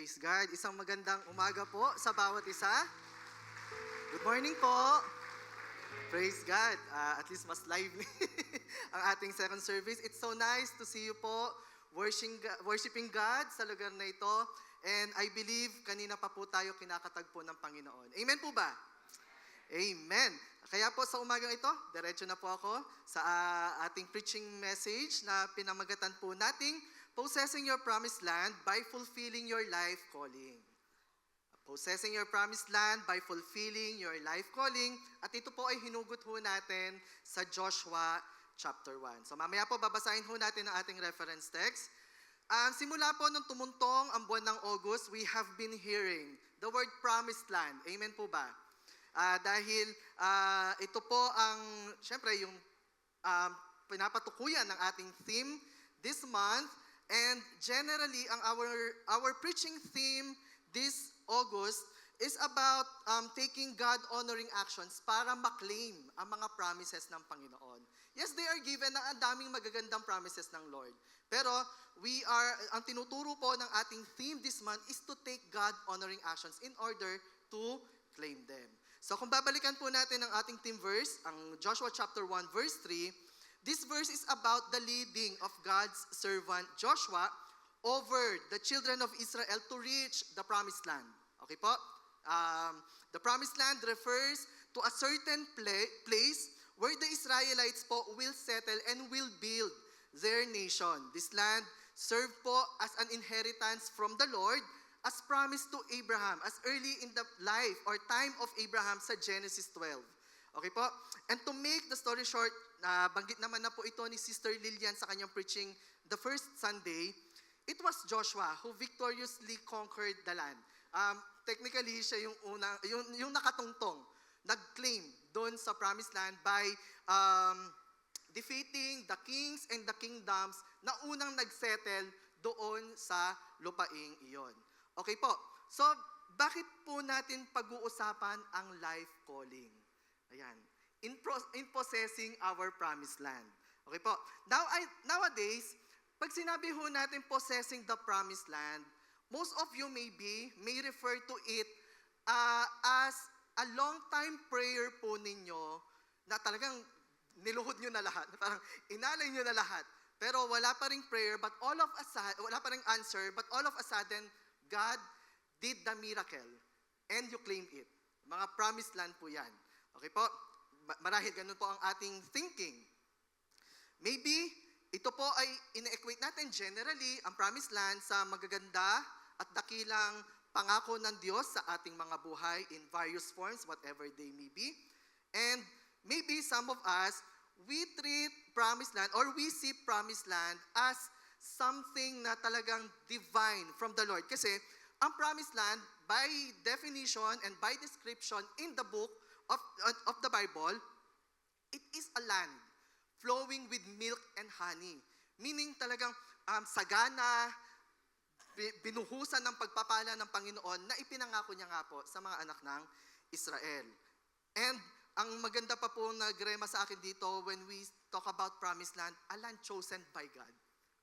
Praise God. Isang magandang umaga po sa bawat isa. Good morning po. Praise God. At least mas lively ang ating second service. It's so nice to see you po worshiping God sa lugar na ito. And I believe kanina pa po tayo kinakatagpo ng Panginoon. Amen po ba? Amen. Kaya po sa umagang ito, diretso na po ako sa ating preaching message na pinamagatan po nating Possessing Your Promised Land by Fulfilling Your Life Calling. Possessing Your Promised Land by Fulfilling Your Life Calling. At ito po ay hinugot ho natin sa Joshua chapter 1. So mamaya po babasahin ho natin ang ating reference text. Simula po nung tumuntong ang buwan ng August, we have been hearing the word Promised Land. Amen po ba? Dahil ito po ang, syempre, yung pinapatukuyan ng ating theme this month. And generally, our preaching theme this August is about taking God-honoring actions para maklaim ang mga promises ng Panginoon. Yes, they are given na ang daming magagandang promises ng Lord. Pero ang tinuturo po ng ating theme this month is to take God-honoring actions in order to claim them. So kung babalikan po natin ang ating theme verse, ang Joshua chapter 1 verse 3, this verse is about the leading of God's servant Joshua over the children of Israel to reach the promised land. Okay po? The promised land refers to a certain place where the Israelites po will settle and will build their nation. This land served po as an inheritance from the Lord as promised to Abraham, as early in the life or time of Abraham sa Genesis 12. Okay po? And to make the story short, banggit naman na po ito ni Sister Lilian sa kanyang preaching the first Sunday, it was Joshua who victoriously conquered the land. Technically, siya yung nakatungtong, nag-claim doon sa promised land by defeating the kings and the kingdoms na unang nagsettle doon sa lupaing iyon. Okay po? So, bakit po natin pag-uusapan ang life calling? Ayan. In possessing our promised land. Okay po. Nowadays, pag sinabi ho natin possessing the promised land, most of you may refer to it as a long time prayer po ninyo na talagang niluhod nyo na lahat. Parang inalay nyo na lahat. Pero wala pa ring prayer, but wala pa ring answer, but all of a sudden, God did the miracle and you claim it. Mga promised land po yan. Okay po? Marahil ganun po ang ating thinking. Maybe, ito po ay ina-equate natin generally ang promised land sa magaganda at dakilang pangako ng Diyos sa ating mga buhay in various forms, whatever they may be. And maybe some of us, we treat promised land or we see promised land as something na talagang divine from the Lord. Kasi ang promised land, by definition and by description in the book of the Bible, it is a land flowing with milk and honey. Meaning talagang sagana, binuhusan ng pagpapala ng Panginoon na ipinangako niya nga po sa mga anak ng Israel. And ang maganda pa po na grema sa akin dito when we talk about promised land, a land chosen by God.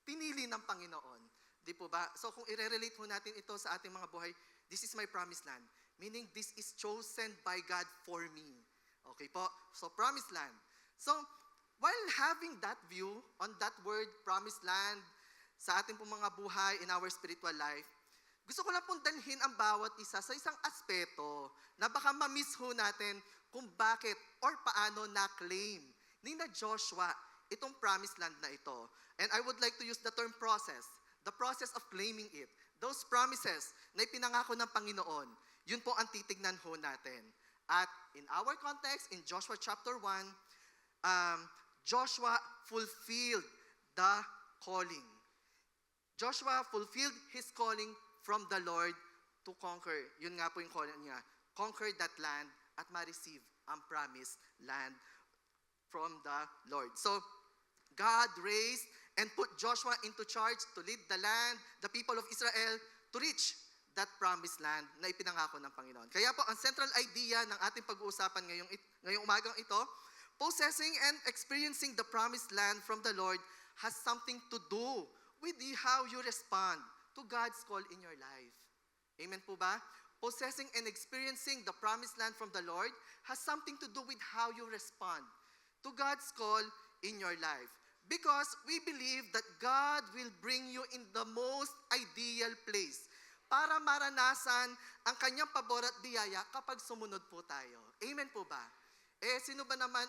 Pinili ng Panginoon. Di po ba? So kung i-relate ho natin ito sa ating mga buhay, this is my promised land. Meaning this is chosen by God for me. Okay po? So promised land. So while having that view on that word promised land sa ating pong mga buhay in our spiritual life, gusto ko lang pong dalhin ang bawat isa sa isang aspeto na baka ma-miss ho natin kung bakit or paano na-claim ni na Joshua itong promised land na ito. And I would like to use the term process. The process of claiming it. Those promises na ipinangako ng Panginoon, yun po ang titignan ho natin. At in our context, in Joshua chapter 1, Joshua fulfilled the calling. Joshua fulfilled his calling from the Lord to conquer. Yun nga po yung calling niya. Conquer that land at ma-receive ang promised land from the Lord. So, God raised and put Joshua into charge to lead the land, the people of Israel, to reach that promised land na ipinangako ng Panginoon. Kaya po, ang central idea ng ating pag-uusapan ngayong umagang ito, possessing and experiencing the promised land from the Lord has something to do with how you respond to God's call in your life. Amen po ba? Possessing and experiencing the promised land from the Lord has something to do with how you respond to God's call in your life. Because we believe that God will bring you in the most ideal place para maranasan ang kanyang pabor at biyaya kapag sumunod po tayo. Amen po ba? Sino ba naman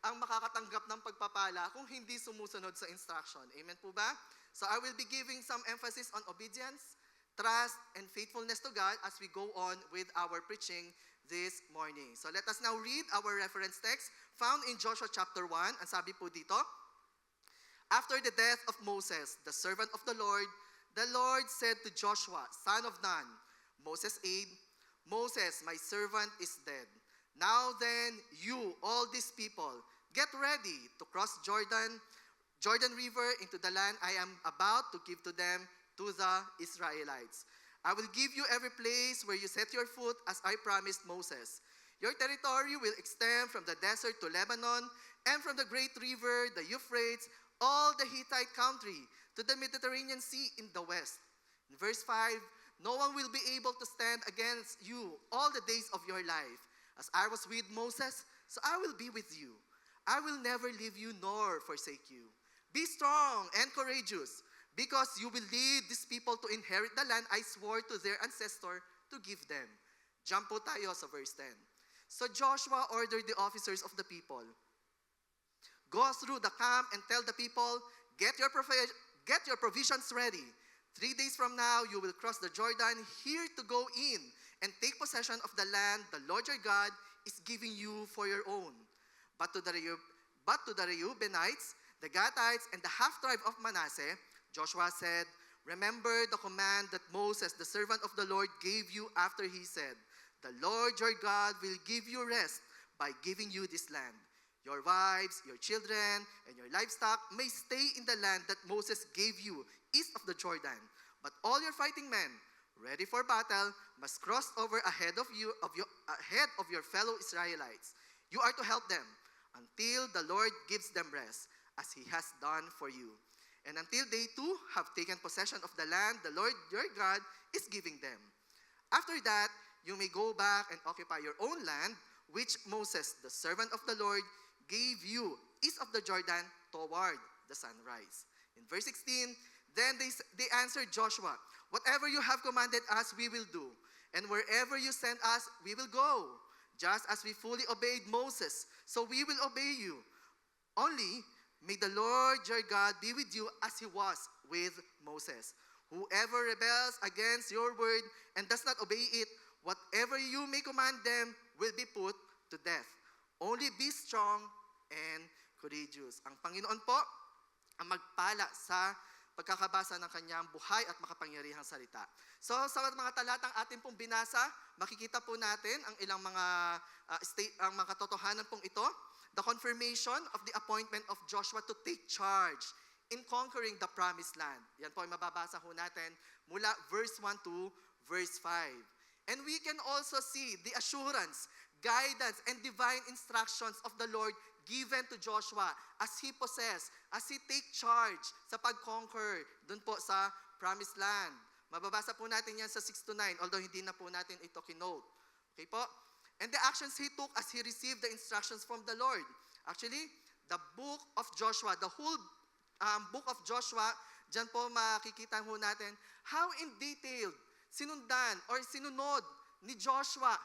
ang makakatanggap ng pagpapala kung hindi sumusunod sa instruction? Amen po ba? So I will be giving some emphasis on obedience, trust, and faithfulness to God as we go on with our preaching this morning. So let us now read our reference text found in Joshua chapter 1. Ang sabi po dito, after the death of Moses, the servant of the Lord said to Joshua, son of Nun, Moses' aide, Moses, my servant, is dead. Now then, you, all these people, get ready to cross Jordan River into the land I am about to give to them, to the Israelites. I will give you every place where you set your foot as I promised Moses. Your territory will extend from the desert to Lebanon and from the great river, the Euphrates, all the Hittite country to the Mediterranean Sea in the west. In verse 5, no one will be able to stand against you all the days of your life. As I was with Moses, so I will be with you. I will never leave you nor forsake you. Be strong and courageous, because you will lead these people to inherit the land I swore to their ancestor to give them. Jump po tayo sa verse 10. So Joshua ordered the officers of the people, go through the camp and tell the people, get your provisions ready. 3 days from now, you will cross the Jordan here to go in and take possession of the land the Lord your God is giving you for your own. But to the Reubenites, the Gadites, and the half-tribe of Manasseh, Joshua said, remember the command that Moses, the servant of the Lord, gave you after he said, the Lord your God will give you rest by giving you this land. Your wives, your children, and your livestock may stay in the land that Moses gave you east of the Jordan. But all your fighting men, ready for battle, must cross over ahead of your fellow Israelites. You are to help them until the Lord gives them rest, as he has done for you. And until they too have taken possession of the land the Lord your God is giving them. After that, you may go back and occupy your own land, which Moses, the servant of the Lord, gave you east of the Jordan toward the sunrise. In verse 16, then they answered Joshua, whatever you have commanded us, we will do. And wherever you send us, we will go. Just as we fully obeyed Moses, so we will obey you. Only may the Lord your God be with you as he was with Moses. Whoever rebels against your word and does not obey it, whatever you may command them will be put to death. Only be strong and courageous. Ang Panginoon po ang magpala sa pagkakabasa ng kanyang buhay at makapangyarihang salita. So sa mga talatang atin pong binasa, makikita po natin ang ilang ang mga katotohanan pong ito. The confirmation of the appointment of Joshua to take charge in conquering the promised land. Yan po ay mababasa ho natin mula verse 1 to verse 5. And we can also see the assurance, guidance, and divine instructions of the Lord given to Joshua as he take charge sa pag-conquer dun po sa promised land. Mababasa po natin yan sa 6 to 9, although hindi na po natin ito kinote. Okay po? And the actions he took as he received the instructions from the Lord. Actually, the book of Joshua, the whole book of Joshua, dyan po makikita ho natin how in detail sinundan or sinunod ni Joshua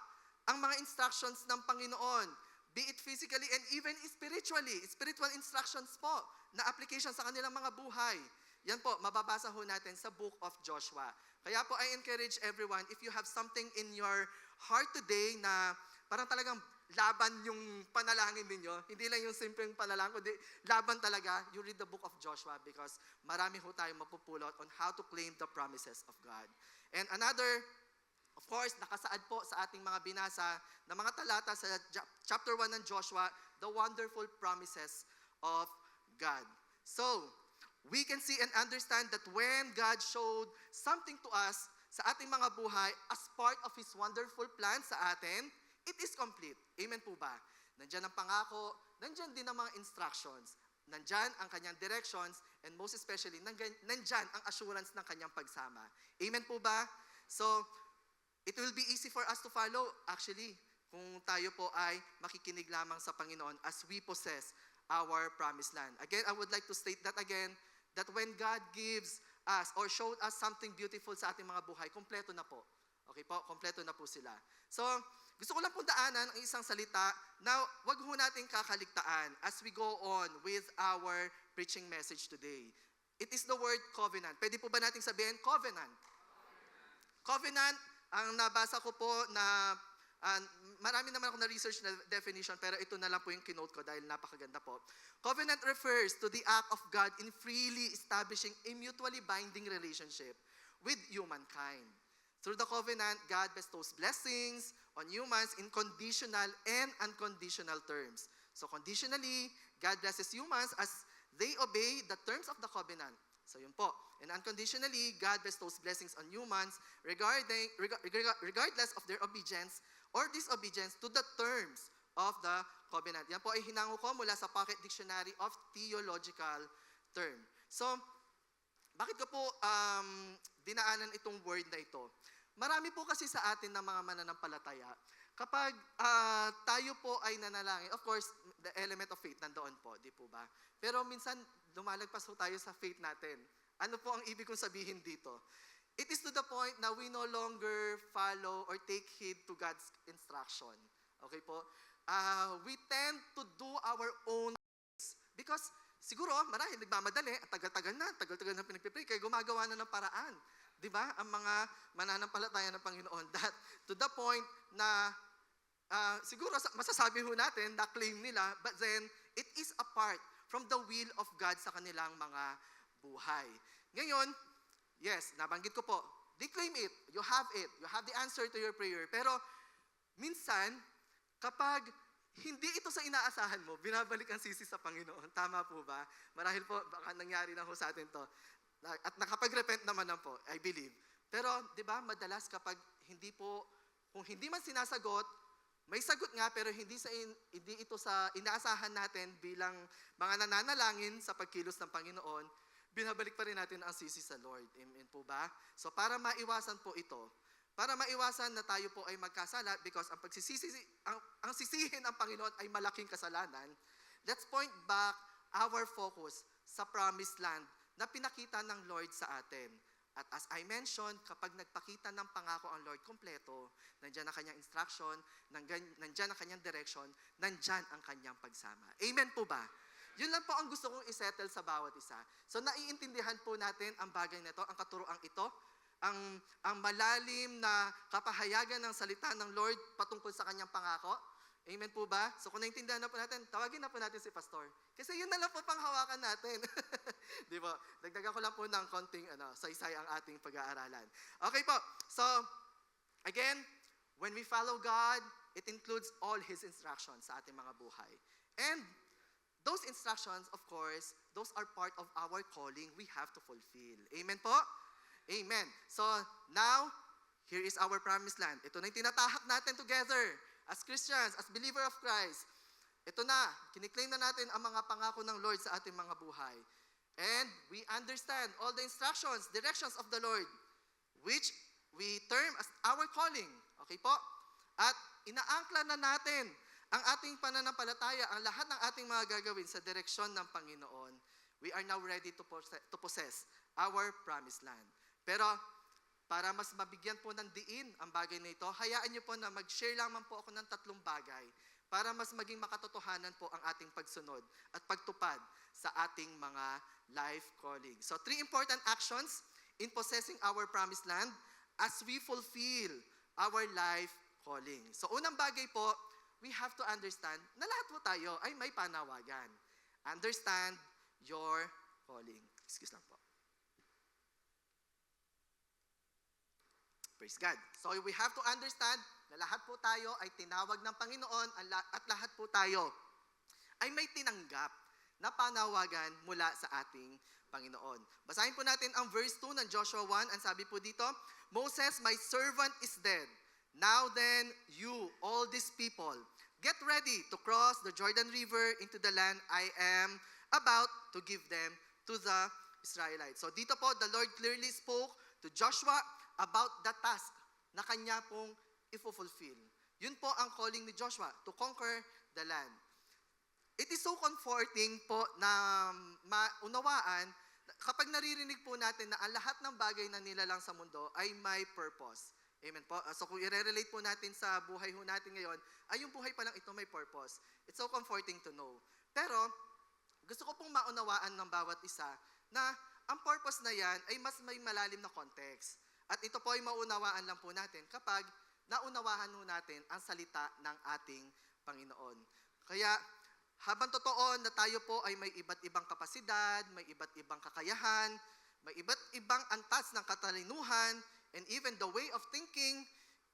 ang mga instructions ng Panginoon, be it physically and even spiritually, spiritual instructions po na application sa kanilang mga buhay. Yan po, mababasa ho natin sa book of Joshua. Kaya po, I encourage everyone, if you have something in your heart today na parang talagang laban yung panalangin ninyo, hindi lang yung simpleng panalangin, kundi laban talaga, you read the book of Joshua because marami ho tayong mapupulot on how to claim the promises of God. And another, of course, nakasaad po sa ating mga binasa na mga talata sa chapter 1 ng Joshua, the wonderful promises of God. So, we can see and understand that when God showed something to us sa ating mga buhay as part of His wonderful plan sa atin, it is complete. Amen po ba? Nandyan ang pangako, nandyan din ang mga instructions, nandyan ang kanyang directions, and most especially, nandyan ang assurance ng kanyang pagsama. Amen po ba? So, it will be easy for us to follow, actually, kung tayo po ay makikinig lamang sa Panginoon as we possess our promised land. Again, I would like to state that again, that when God gives us or showed us something beautiful sa ating mga buhay, kompleto na po. Okay po, kompleto na po sila. So, gusto ko lang pong daanan ang isang salita na wag ho natin kakaligtaan as we go on with our preaching message today. It is the word covenant. Pwede po ba nating sabihin? Covenant. Covenant, ang nabasa ko po na marami naman ako na-research na definition, pero ito na lang po yung kinote ko dahil napakaganda po. Covenant refers to the act of God in freely establishing a mutually binding relationship with humankind. Through the covenant, God bestows blessings on humans in conditional and unconditional terms. So conditionally, God blesses humans as they obey the terms of the covenant. So yun po. And unconditionally, God bestows blessings on humans regardless of their obedience or disobedience to the terms of the covenant. Yan po ay hinango ko mula sa Pocket Dictionary of Theological Term. So, bakit ko po dinaanan itong word na ito? Marami po kasi sa atin na mga mananampalataya, kapag tayo po ay nanalangin, of course, the element of faith nandoon po, di po ba? Pero minsan, lumalagpas po tayo sa faith natin. Ano po ang ibig kong sabihin dito? It is to the point na we no longer follow or take heed to God's instruction. Okay po? We tend to do our own things. Because siguro, marahil nagmamadali, at tagal-tagal na pinagpipray, kaya gumagawa na ng paraan. Di ba? Ang mga mananampalataya ng Panginoon. That to the point na siguro masasabi ho natin na claim nila, but then it is apart from the will of God sa kanilang mga buhay. Ngayon, yes, nabanggit ko po, they claim it, you have the answer to your prayer. Pero minsan, kapag hindi ito sa inaasahan mo, binabalik ang sisi sa Panginoon. Tama po ba? Marahil po, baka nangyari na ho sa atin to. At nakapag-repent naman po, I believe. Pero, di ba, madalas kapag kung hindi man sinasagot, may sagot nga, pero hindi ito sa inaasahan natin bilang mga nananalangin sa pagkilos ng Panginoon, binabalik pa rin natin ang sisi sa Lord. Amen po ba? So, para maiwasan po ito, para maiwasan na tayo po ay magkasala, because ang sisihin ang Panginoon ay malaking kasalanan, let's point back our focus sa promised land na pinakita ng Lord sa atin. At as I mentioned, kapag nagpakita ng pangako ang Lord kompleto, nandyan ang kanyang instruction, nandyan ang kanyang direction, nandyan ang kanyang pagsama. Amen po ba? Yun lang po ang gusto kong isettle sa bawat isa. So naiintindihan po natin ang bagay na ito, ang katuroang ito, ang malalim na kapahayagan ng salita ng Lord patungkol sa kanyang pangako. Amen po ba? So kung naintindihan na po natin, tawagin na po natin si Pastor. Kasi yun na lang po panghawakan natin. Di ba? Dagdagan ko lang po ng konting saysay ang ating pag-aaralan. Okay po. So, again, when we follow God, it includes all His instructions sa ating mga buhay. And those instructions, of course, those are part of our calling we have to fulfill. Amen po? Amen. So, now, here is our promised land. Ito na yung tinatahak natin together. As Christians, as believer of Christ, ito na, kiniklaim na natin ang mga pangako ng Lord sa ating mga buhay. And we understand all the instructions, directions of the Lord, which we term as our calling. Okay po? At inaangkla na natin ang ating pananampalataya, ang lahat ng ating mga gagawin sa direksyon ng Panginoon. We are now ready to possess our promised land. Pero, para mas mabigyan po ng diin ang bagay na ito, hayaan niyo po na mag-share lamang po ako ng 3 bagay para mas maging makatotohanan po ang ating pagsunod at pagtupad sa ating mga life calling. So 3 important actions in possessing our promised land as we fulfill our life calling. So unang bagay po, we have to understand na lahat po tayo ay may panawagan. Understand your calling. Excuse lang po. Praise God. So we have to understand na lahat po tayo ay tinawag ng Panginoon at lahat po tayo ay may tinanggap na panawagan mula sa ating Panginoon. Basahin po natin ang verse 2 ng Joshua 1. Ang sabi po dito, Moses, my servant is dead. Now then, you, all these people, get ready to cross the Jordan River into the land I am about to give them to the Israelites. So dito po, the Lord clearly spoke to Joshua about the task na kanya pong ifulfill. Yun po ang calling ni Joshua, to conquer the land. It is so comforting po na maunawaan kapag naririnig po natin na ang lahat ng bagay na nilalang sa mundo ay may purpose. Amen po. So kung i-relate po natin sa buhay ho natin ngayon, ay yung buhay pa lang ito may purpose. It's so comforting to know. Pero, gusto ko pong maunawaan ng bawat isa na ang purpose na yan ay mas may malalim na context. At ito po ay maunawaan lang po natin kapag naunawahan ho natin ang salita ng ating Panginoon. Kaya, habang totoo na tayo po ay may iba't ibang kapasidad, may iba't ibang kakayahan, may iba't ibang antas ng katalinuhan, and even the way of thinking,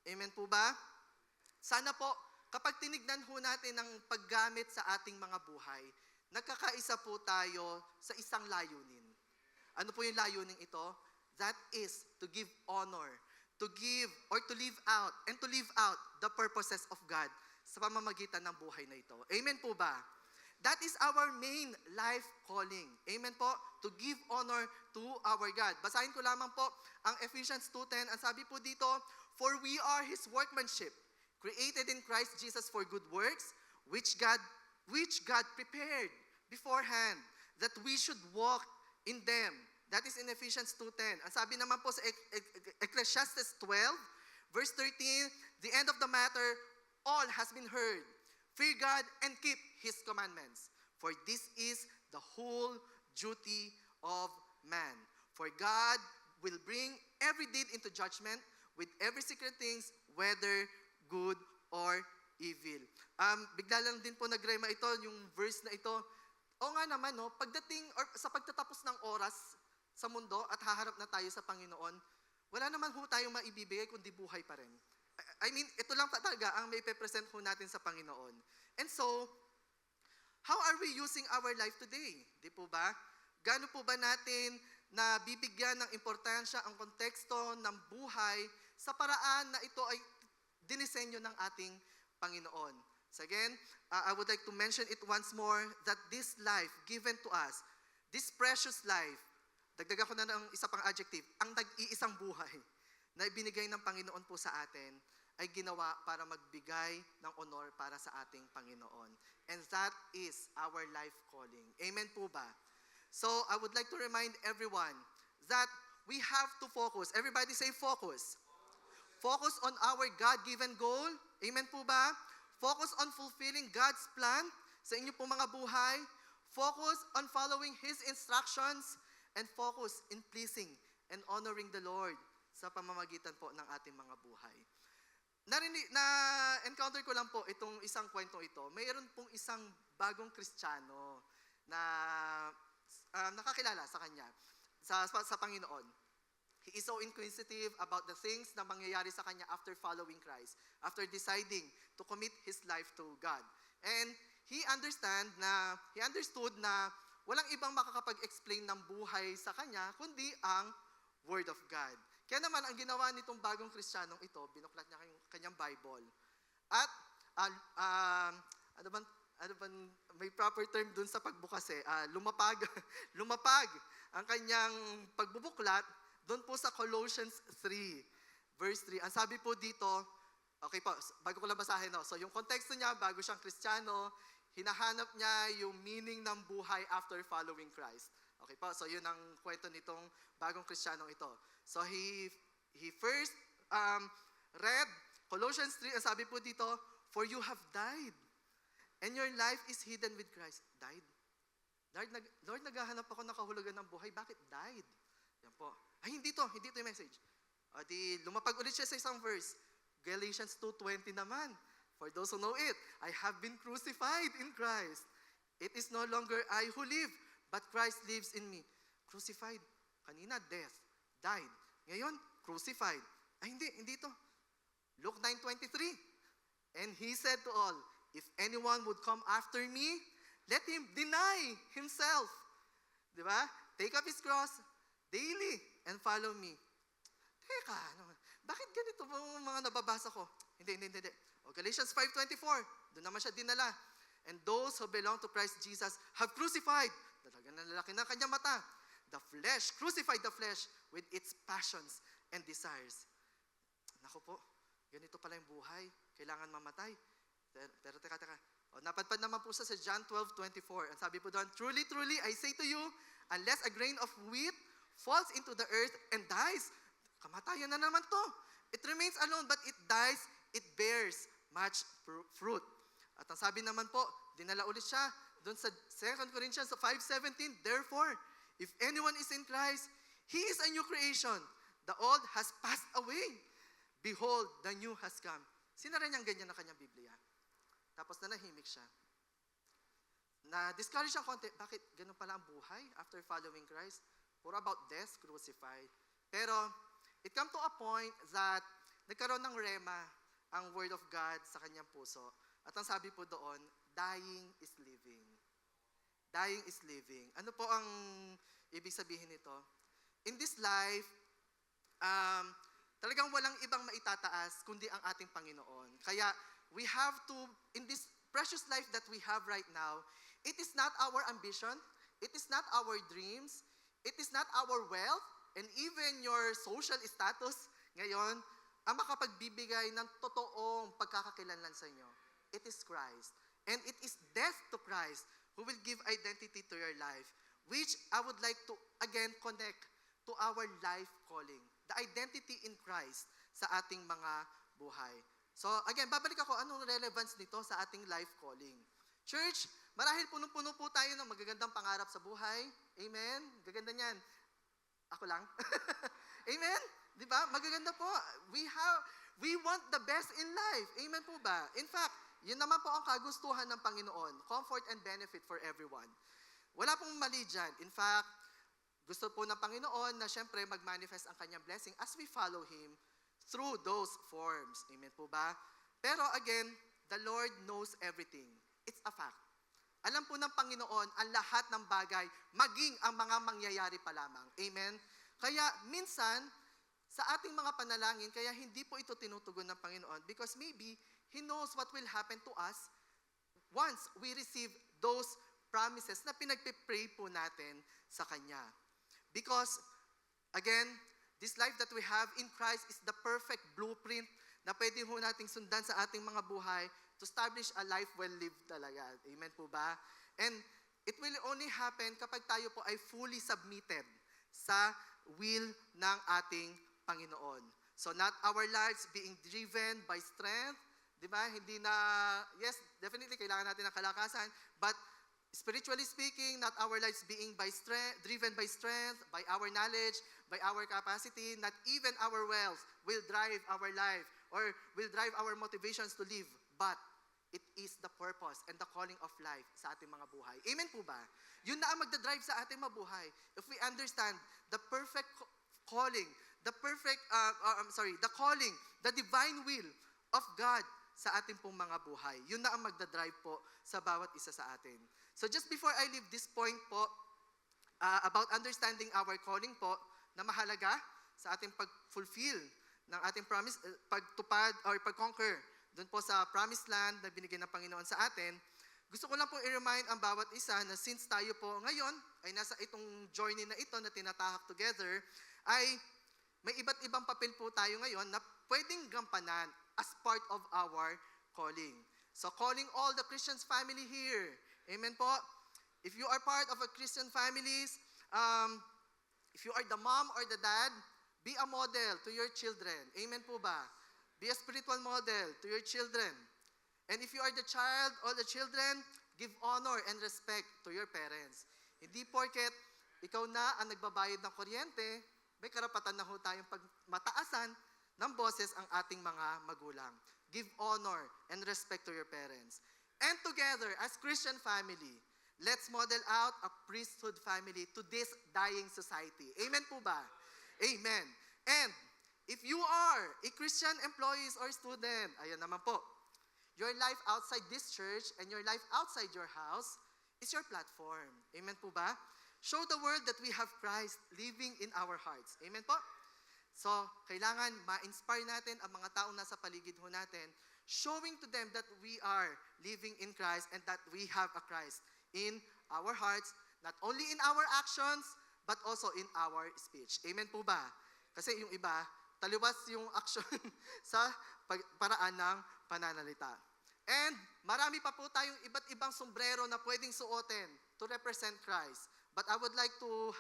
amen po ba? Sana po, kapag tinignan ho natin ang paggamit sa ating mga buhay, nagkakaisa po tayo sa isang layunin. Ano po yung layunin ito? That is to give honor, to give or to live out, and to live out the purposes of God sa pamamagitan ng buhay na ito. Amen po ba? That is our main life calling. Amen po? To give honor to our God. Basahin ko lamang po ang Ephesians 2:10. Ang sabi po dito, "For we are His workmanship, created in Christ Jesus for good works, which God prepared beforehand, that we should walk in them." That is in Ephesians 2:10. Ang sabi naman po sa Ecclesiastes 12, verse 13, "The end of the matter, all has been heard. Fear God and keep His commandments, for this is the whole duty of man. For God will bring every deed into judgment with every secret things, whether good or evil." Bigla lang din po nagrema ito, yung verse na ito. O nga naman, no, pagdating or sa pagtatapos ng oras sa mundo at haharap na tayo sa Panginoon, wala naman ho tayong maibibigay kundi buhay pa rin. I mean, ito lang talaga ang may present ho natin sa Panginoon. And so, how are we using our life today? Di po ba? Gaano po ba natin na bibigyan ng importansya ang konteksto ng buhay sa paraan na ito ay dinisenyo ng ating Panginoon? So again, I would like to mention it once more that this life given to us, this precious life, dagdagan ko na ng isa pang adjective, ang nag-iisang buhay na ibinigay ng Panginoon po sa atin ay ginawa para magbigay ng honor para sa ating Panginoon. And that is our life calling. Amen po ba? So, I would like to remind everyone that we have to focus. Everybody say focus. Focus on our God-given goal. Amen po ba? Focus on fulfilling God's plan sa inyo po mga buhay. Focus on following His instructions. And focus in pleasing and honoring the Lord sa pamamagitan po ng ating mga buhay. Na-encounter ko lang po itong isang kwento ito. Mayroon pong isang bagong Kristiyano na nakakilala sa kanya, sa Panginoon. He is so inquisitive about the things na mangyayari sa kanya after following Christ, after deciding to commit his life to God. And he understood na walang ibang makakapag-explain ng buhay sa kanya, kundi ang Word of God. Kaya naman, ang ginawa nitong bagong Kristiyanong ito, binuklat niya kanyang Bible. At, may proper term dun sa pagbukas lumapag, lumapag ang kanyang pagbubuklat dun po sa Colossians 3, verse 3. Ang sabi po dito, okay po, bago ko lang basahin, no? So yung konteksto niya, bago siyang Kristiyano, hinahanap niya yung meaning ng buhay after following Christ. Okay po, so yun ang kwento nitong bagong Kristiyanong ito. So he first read Colossians 3, ang sabi po dito, "For you have died, and your life is hidden with Christ." Died? Lord, naghahanap ako ng kahulugan ng buhay. Bakit died? Yan po. Ay, hindi to yung message. Lumapag ulit siya sa isang verse. Galatians 2:20 naman. "For those who know it, I have been crucified in Christ. It is no longer I who live, but Christ lives in me." Crucified. Kanina, death. Died. Ngayon, crucified. Ay, hindi to. Luke 9:23. "And he said to all, if anyone would come after me, let him deny himself." Di ba? "Take up his cross daily and follow me." Teka, bakit ganito mga nababasa ko? Hindi. Galatians 5:24, doon naman siya dinala. "And those who belong to Christ Jesus have crucified," talaga na lalaki na kanyang mata, "the flesh, crucified the flesh with its passions and desires. Naku po, ganito pala yung buhay. Kailangan mamatay. Pero teka. O, napadpad naman po sa John 12:24. Ang sabi po doon, truly, truly, I say to you, unless a grain of wheat falls into the earth and dies, kamatayan na naman to. It remains alone, but it dies, it bears much fruit. At ang sabi naman po, dinala ulit siya doon sa 2 Corinthians 5:17, therefore, if anyone is in Christ, he is a new creation. The old has passed away. Behold, the new has come. Sinara niyang ganyan na kanyang Biblia. Tapos nanahimik siya. Na-discourage siya konti. Bakit ganun pala ang buhay after following Christ? Puro about death, crucified. Pero, it come to a point that nagkaroon ng rema ang Word of God sa kanyang puso. At ang sabi po doon, dying is living. Dying is living. Ano po ang ibig sabihin nito? In this life, talagang walang ibang maitataas kundi ang ating Panginoon. Kaya, we have to, in this precious life that we have right now, it is not our ambition, it is not our dreams, it is not our wealth, and even your social status ngayon, ang makapagbibigay ng totoong pagkakakilanlan sa inyo. It is Christ. And it is death to Christ who will give identity to your life, which I would like to again connect to our life calling. The identity in Christ sa ating mga buhay. So again, babalik ako, anong relevance nito sa ating life calling? Church, marahil punong-puno po tayo ng magagandang pangarap sa buhay. Amen? Gaganda niyan. Ako lang? Amen? Di ba? Magaganda po. We want the best in life. Amen po ba? In fact, yun naman po ang kagustuhan ng Panginoon. Comfort and benefit for everyone. Wala pong mali dyan. In fact, gusto po ng Panginoon na syempre mag-manifest ang kanyang blessing as we follow Him through those forms. Amen po ba? Pero again, the Lord knows everything. It's a fact. Alam po ng Panginoon ang lahat ng bagay, maging ang mga mangyayari pa lamang. Amen? Kaya minsan, sa ating mga panalangin, kaya hindi po ito tinutugon ng Panginoon because maybe He knows what will happen to us once we receive those promises na pinagpipray po natin sa Kanya. Because, again, this life that we have in Christ is the perfect blueprint na pwede ho nating sundan sa ating mga buhay to establish a life well lived talaga. Amen po ba? And it will only happen kapag tayo po ay fully submitted sa will ng ating Panginoon. So not our lives being driven by strength, di ba? Hindi na, yes, definitely kailangan natin ng kalakasan, but spiritually speaking, not our lives being driven by strength, by our knowledge, by our capacity, not even our wealth will drive our life or will drive our motivations to live, but it is the purpose and the calling of life sa ating mga buhay. Amen po ba? Yun na ang magdadrive sa ating mabuhay. If we understand the perfect calling, the calling, the divine will of God sa ating pong mga buhay. Yun na ang magdadrive po sa bawat isa sa atin. So just before I leave this point po, about understanding our calling po, na mahalaga sa ating pag-fulfill ng ating promise, pagtupad or pag-conquer doon po sa promised land na binigay ng Panginoon sa atin, gusto ko lang po i-remind ang bawat isa na since tayo po ngayon ay nasa itong journey na ito na tinatahak together, ay may iba't ibang papel po tayo ngayon na pwedeng gampanan as part of our calling. So calling all the Christian family here. Amen po? If you are part of a Christian families, if you are the mom or the dad, be a model to your children. Amen po ba? Be a spiritual model to your children. And if you are the child or the children, give honor and respect to your parents. Hindi porket ikaw na ang nagbabayad ng kuryente, may karapatan na ho tayong pagmataasan ng boses ang ating mga magulang. Give honor and respect to your parents. And together, as Christian family, let's model out a priesthood family to this dying society. Amen po ba? Amen. And if you are a Christian employee or student, ayan naman po, your life outside this church and your life outside your house is your platform. Amen po ba? Show the world that we have Christ living in our hearts. Amen po? So, kailangan ma-inspire natin ang mga taong nasa paligid ho natin, showing to them that we are living in Christ and that we have a Christ in our hearts, not only in our actions, but also in our speech. Amen po ba? Kasi yung iba, taliwas yung action sa paraan ng pananalita. And marami pa po tayong iba't ibang sombrero na pwedeng suotin to represent Christ. But I would like to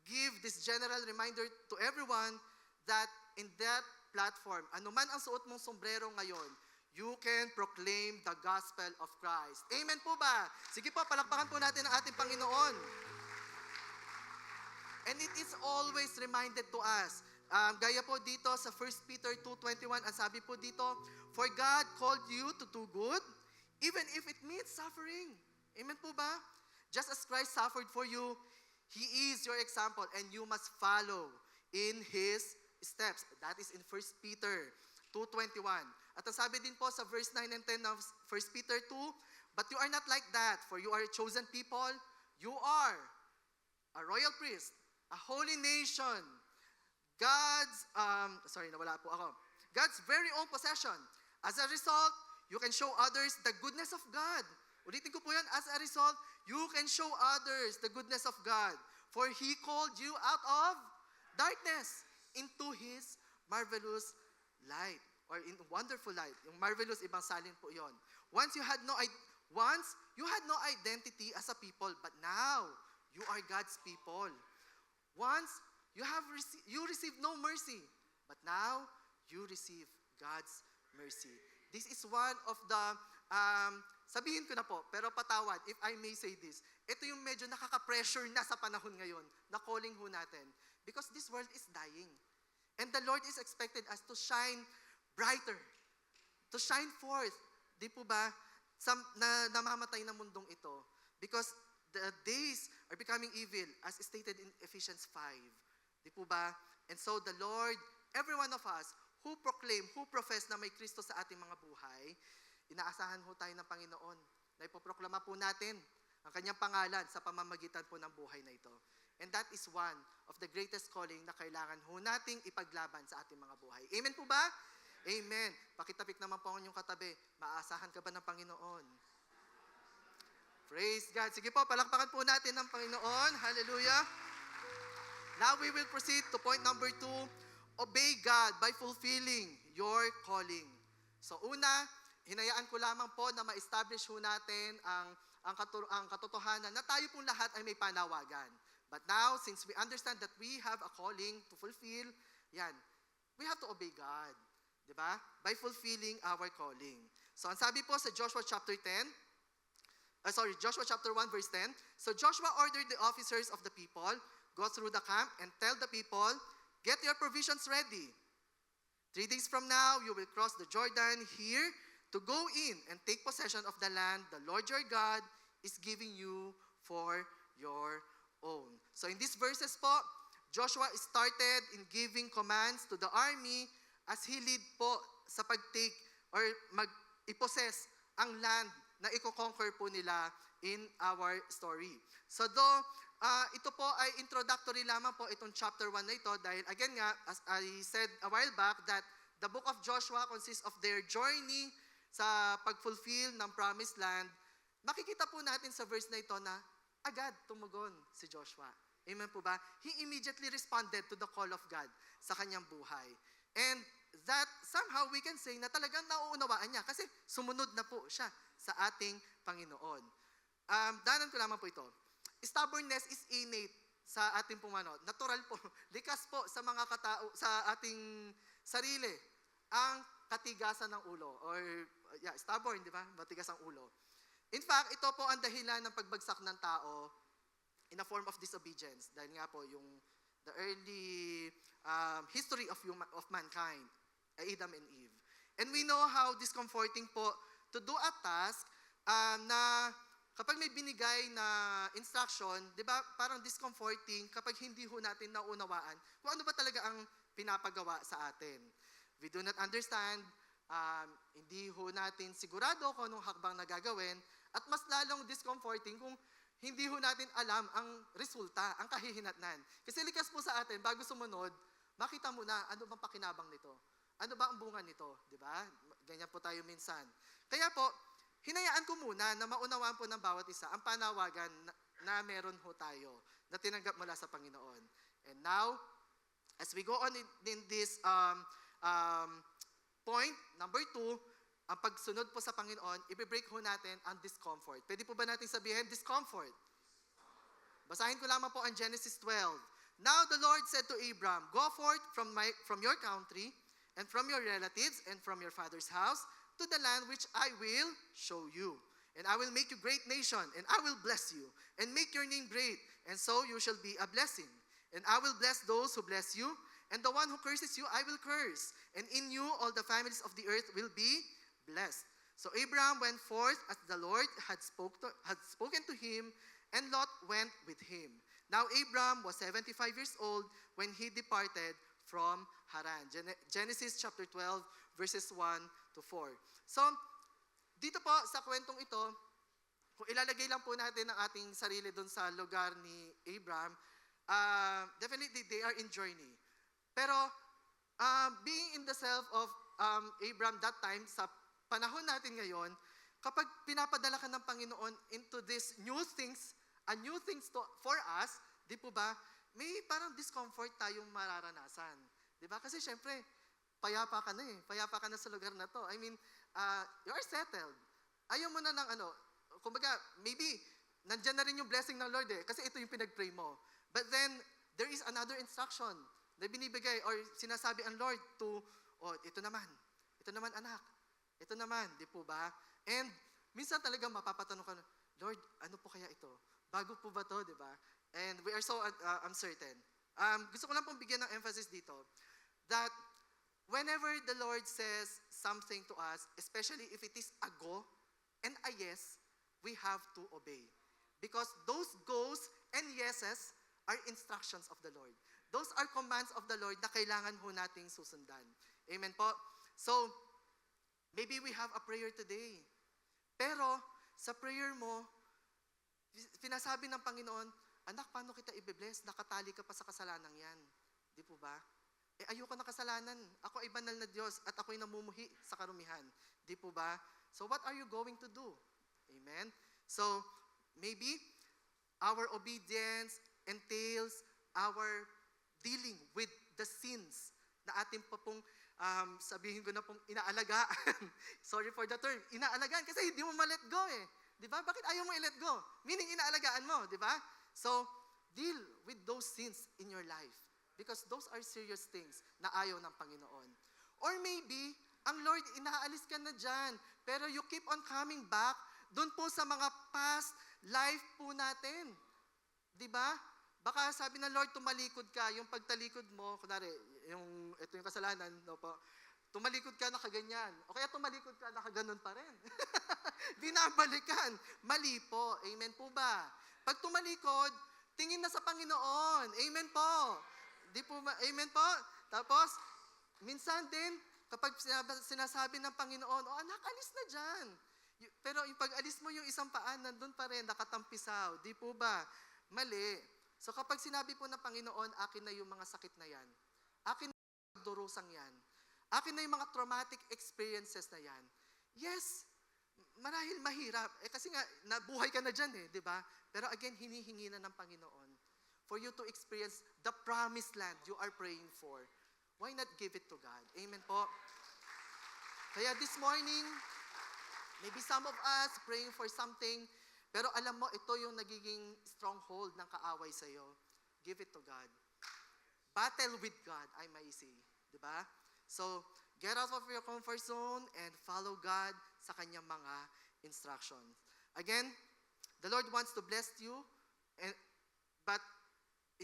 give this general reminder to everyone that in that platform, anuman ang suot mong sombrero ngayon, you can proclaim the gospel of Christ. Amen po ba? Sige po, palakpakan po natin ang ating Panginoon. And it is always reminded to us. Gaya po dito sa 1 Peter 2:21, ang sabi po dito, for God called you to do good, even if it means suffering. Amen po ba? Just as Christ suffered for you, He is your example and you must follow in His steps. That is in 1 Peter 2:21. At ang sabi din po sa verse 9 and 10 of 1 Peter 2, but you are not like that, for you are a chosen people, you are a royal priest, a holy nation, God's very own possession. As a result, you can show others the goodness of God. Ulitin ko po yan, as a result, you can show others the goodness of God. For He called you out of darkness into His marvelous light. Or in wonderful light. Yung marvelous, ibang salin po yon. Once you had no identity as a people, but now you are God's people. Once you received no mercy, but now you receive God's mercy. This is one of the, sabihin ko na po, pero patawad, if I may say this, ito yung medyo nakaka-pressure na sa panahon ngayon, na calling ho natin. Because this world is dying. And the Lord is expected us to shine brighter, to shine forth. Di po ba? Na namamatay na mundong ito. Because the days are becoming evil, as stated in Ephesians 5. Di po ba? And so the Lord, every one of us, who proclaim, who profess na may Kristo sa ating mga buhay, inaasahan ho tayo ng Panginoon na ipoproklama po natin ang kanyang pangalan sa pamamagitan po ng buhay na ito. And that is one of the greatest calling na kailangan ho nating ipaglaban sa ating mga buhay. Amen po ba? Amen. Pakitapik naman po ang inyong katabi. Maaasahan ka ba ng Panginoon? Praise God. Sige po, palakpakan po natin ng Panginoon. Hallelujah. Now we will proceed to point number 2. Obey God by fulfilling your calling. So una, hinayaan ko lamang po na ma-establish ho natin ang katotohanan na tayo pong lahat ay may panawagan. But now, since we understand that we have a calling to fulfill, we have to obey God. Diba? By fulfilling our calling. So ang sabi po sa Joshua chapter 1 verse 10. So Joshua ordered the officers of the people, go through the camp and tell the people, get your provisions ready. 3 days from now, you will cross the Jordan here to go in and take possession of the land the Lord your God is giving you for your own. So in these verses po, Joshua started in giving commands to the army as he lead po sa pag-take or mag-i-possess ang land na i-conquer po nila in our story. So though ito po ay introductory lamang po itong chapter 1 na ito dahil again nga, as I said a while back, that the book of Joshua consists of their journey sa pag-fulfill ng promised land. Makikita po natin sa verse na ito na agad tumugon si Joshua. Amen po ba? He immediately responded to the call of God sa kanyang buhay. And that somehow we can say na talagang nauunawaan niya kasi sumunod na po siya sa ating Panginoon. Danan ko lamang po ito. Stubbornness is innate sa ating natural po, likas po sa mga katao, sa ating sarili, ang katigasan ng ulo. Or, stubborn, di ba? Matigas ang ulo. In fact, ito po ang dahilan ng pagbagsak ng tao in a form of disobedience. Dahil nga po, the early history of mankind, Adam and Eve. And we know how discomforting po to do a task na kapag may binigay na instruction, di ba, parang discomforting kapag hindi ho natin naunawaan kung ano ba talaga ang pinapagawa sa atin. We do not understand, hindi ho natin sigurado kung anong hakbang na gagawin, at mas lalong discomforting kung hindi ho natin alam ang resulta, ang kahihinatnan. Kasi likas po sa atin, bago sumunod, makita mo na ano bang pakinabang nito. Ano ba ang bunga nito, di ba? Ganyan po tayo minsan. Kaya po, hinayaan ko muna na maunawaan po ng bawat isa ang panawagan na meron ho tayo, na tinanggap mula sa Panginoon. And now, as we go on in this point, number 2, ang pagsunod po sa Panginoon, i-break ho natin ang discomfort. Pwede po ba natin sabihin, discomfort? Basahin ko lamang po ang Genesis 12. Now the Lord said to Abram, go forth from your country, and from your relatives, and from your father's house, to the land which I will show you. And I will make you great nation, and I will bless you, and make your name great, and so you shall be a blessing. And I will bless those who bless you, and the one who curses you I will curse. And in you all the families of the earth will be blessed. So Abraham went forth as the Lord had spoken to him, and Lot went with him. Now Abraham was 75 years old when he departed from Haran. Genesis chapter 12, verses 1 to 4. So, dito po sa kwentong ito, kung ilalagay lang po natin ang ating sarili doon sa lugar ni Abraham, definitely they are in journey. Pero, being in the self of Abraham that time, sa panahon natin ngayon, kapag pinapadala ka ng Panginoon into these new things for us, di po ba, may parang discomfort tayong mararanasan. Di ba? Kasi syempre, payapa ka na Payapa ka na sa lugar na to. I mean, you are settled. Ayaw mo na ng kumbaga, maybe, nandyan na rin yung blessing ng Lord kasi ito yung pinag-pray mo. But then, there is another instruction na binibigay or sinasabi ang Lord to, ito naman anak, ito naman, di po ba? And, minsan talagang mapapatanong ka, Lord, ano po kaya ito? Bago po ba to, di ba? And we are so uncertain. Gusto ko lang pong bigyan ng emphasis dito that whenever the Lord says something to us, especially if it is a go and a yes, we have to obey. Because those goes and yeses are instructions of the Lord. Those are commands of the Lord na kailangan ho nating susundan. Amen po? So, maybe we have a prayer today. Pero, sa prayer mo, pinasabi ng Panginoon, anak, paano kita i-bless? Nakatali ka pa sa kasalanan yan. Di po ba? Ayoko na kasalanan. Ako ay banal na Diyos at ako'y namumuhi sa karumihan. Di po ba? So what are you going to do? Amen? So, maybe our obedience entails our dealing with the sins na ating pa pong, sabihin ko na pong inaalagaan. Sorry for the term. Inaalagaan kasi hindi mo ma-let go Di ba? Bakit ayaw mo i-let go? Meaning, inaalagaan mo, di ba? So, deal with those sins in your life. Because those are serious things na ayaw ng Panginoon. Or maybe, ang Lord, inaalis ka na dyan, pero you keep on coming back doon po sa mga past life po natin. Di ba? Baka sabi ng Lord, tumalikod ka, yung pagtalikod mo, kunwari, ito yung kasalanan, no po, tumalikod ka, nakaganyan. O kaya tumalikod ka, nakaganon pa rin. Binabalikan. Mali po. Amen po ba? Pag tumalikod, tingin na sa Panginoon. Amen po. Di po ba? Amen po. Tapos, minsan din, kapag sinasabi ng Panginoon, anak, alis na dyan. Pero yung pag-alis mo yung isang paan, nandun pa rin, nakatampisaw. Di po ba? Mali. So kapag sinabi po ng Panginoon, akin na yung mga sakit na yan. Akin na yung durusang yan. Akin na yung mga traumatic experiences na yan. Yes, marahil mahirap. Kasi nga, nabuhay ka na dyan di ba? Pero again, hinihingi na ng Panginoon for you to experience the promised land you are praying for. Why not give it to God? Amen po. Kaya this morning, maybe some of us praying for something, pero alam mo, ito yung nagiging stronghold ng kaaway sa'yo. Give it to God. Battle with God, I may say. Di ba? So, get out of your comfort zone and follow God sa kanyang mga instructions. Again, the Lord wants to bless you, but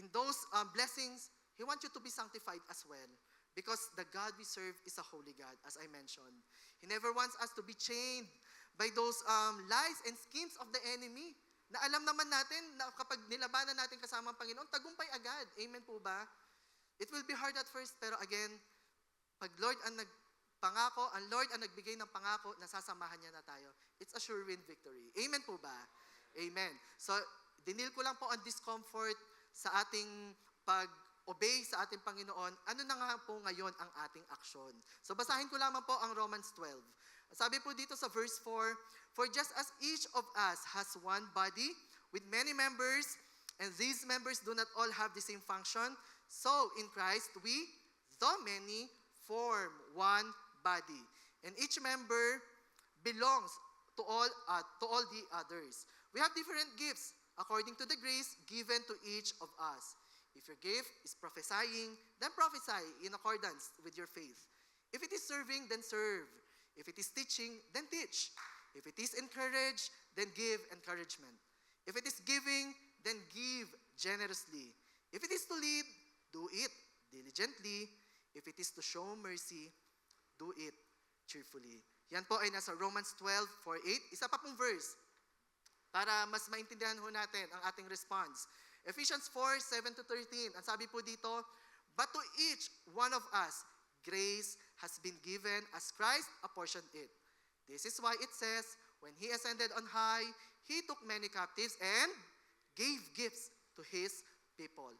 in those blessings, He wants you to be sanctified as well. Because the God we serve is a holy God, as I mentioned. He never wants us to be chained by those lies and schemes of the enemy. Na alam naman natin na kapag nilabanan natin kasama ang Panginoon, tagumpay agad. Amen po ba? It will be hard at first, pero again, pag Lord ang nagpangako, ang Lord ang nagbigay ng pangako, nasasamahan niya na tayo. It's a sure win victory. Amen po ba? Amen. So, dinil ko lang po ang discomfort sa ating pag-obey sa ating Panginoon. Ano na nga po ngayon ang ating aksyon? So, basahin ko lamang po ang Romans 12. Sabi po dito sa verse 4, for just as each of us has one body with many members, and these members do not all have the same function, So, in Christ, we, though many, form one body. And each member belongs to all the others. We have different gifts according to the grace given to each of us. If your gift is prophesying, then prophesy in accordance with your faith. If it is serving, then serve. If it is teaching, then teach. If it is encourage, then give encouragement. If it is giving, then give generously. If it is to lead, do it diligently. If it is to show mercy, do it cheerfully. Yan po ay nasa Romans 12:4-8. Isa pa pong verse para mas maintindihan ho natin ang ating response. Ephesians 4:7-13. Ang sabi po dito, but to each one of us, grace has been given as Christ apportioned it. This is why it says, when He ascended on high, He took many captives and gave gifts to His people.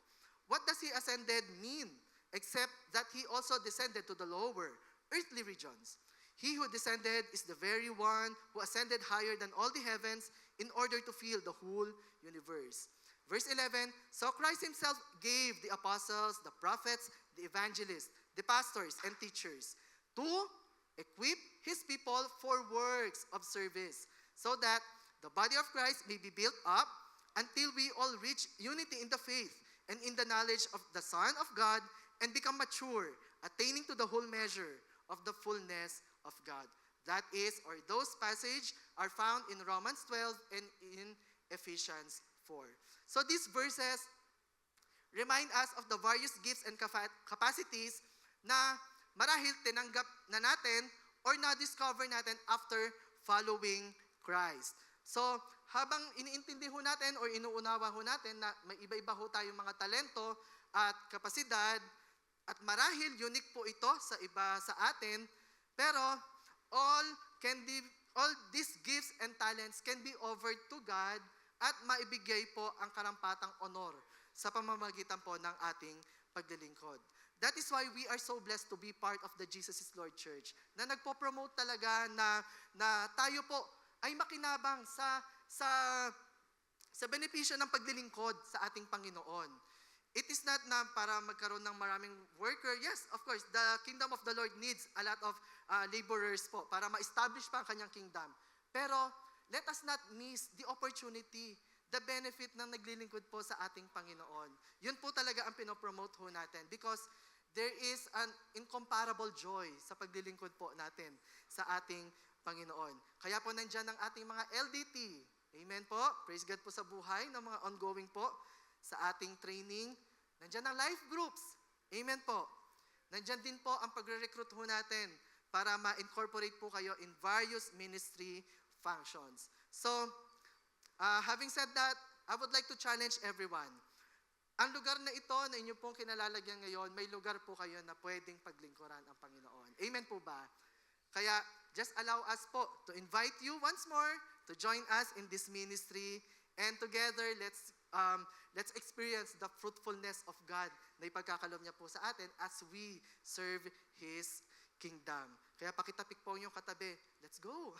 What does He ascended mean? Except that He also descended to the lower, earthly regions. He who descended is the very one who ascended higher than all the heavens in order to fill the whole universe. Verse 11, so Christ Himself gave the apostles, the prophets, the evangelists, the pastors, and teachers to equip His people for works of service, so that the body of Christ may be built up until we all reach unity in the faith and in the knowledge of the Son of God and become mature, attaining to the whole measure of the fullness of God. That is, or those passages are found in Romans 12 and in Ephesians 4. So these verses remind us of the various gifts and capacities na marahil tinanggap na natin or na-discover natin after following Christ. So, habang iniintindi ho natin or inuunawa ho natin na may iba-iba ho tayong mga talento at kapasidad at marahil unique po ito sa iba sa atin, pero all these gifts and talents can be offered to God at maibigay po ang karampatang honor sa pamamagitan po ng ating paglilingkod. That is why we are so blessed to be part of the Jesus is Lord Church na nagpo-promote talaga na tayo po ay makinabang sa benepisyo ng paglilingkod sa ating Panginoon. It is not na para magkaroon ng maraming worker. Yes, of course, the kingdom of the Lord needs a lot of laborers po para ma-establish pa ang kanyang kingdom. Pero let us not miss the opportunity, the benefit ng naglilingkod po sa ating Panginoon. Yun po talaga ang pinopromote ho natin because there is an incomparable joy sa paglilingkod po natin sa ating Panginoon. Kaya po nandyan ang ating mga LDT. Amen po. Praise God po sa buhay ng mga ongoing po sa ating training. Nandyan ang life groups. Amen po. Nandyan din po ang pagre-recruit ho natin para ma-incorporate po kayo in various ministry functions. So, having said that, I would like to challenge everyone. Ang lugar na ito na inyo pong kinalalagyan ngayon, may lugar po kayo na pwedeng paglingkuran ang Panginoon. Amen po ba? Kaya, just allow us po to invite you once more to join us in this ministry and together, let's experience the fruitfulness of God na ipagkakaloob niya po sa atin as we serve His kingdom. Kaya pakitapik po yung katabi. Let's go!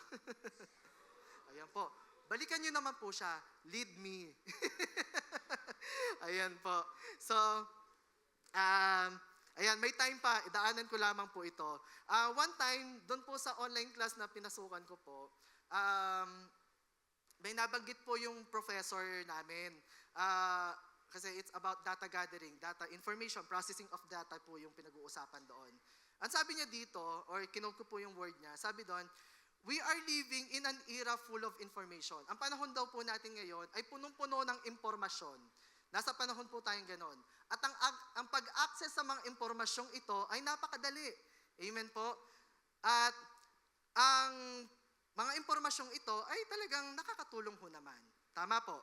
Ayan po. Balikan nyo naman po siya. Lead me. Ayan po. So, ayan, may time pa. Idaanan ko lamang po ito. One time, doon po sa online class na pinasukan ko po, may nabanggit po yung professor namin. Kasi it's about data gathering, data information, processing of data po yung pinag-uusapan doon. Ang sabi niya dito, or kinote ko po yung word niya, sabi doon, we are living in an era full of information. Ang panahon daw po natin ngayon ay punong-puno ng impormasyon. Nasa panahon po tayong ganon. At ang pag-access sa mga impormasyong ito ay napakadali. Amen po? At ang mga impormasyong ito ay talagang nakakatulong ho naman. Tama po.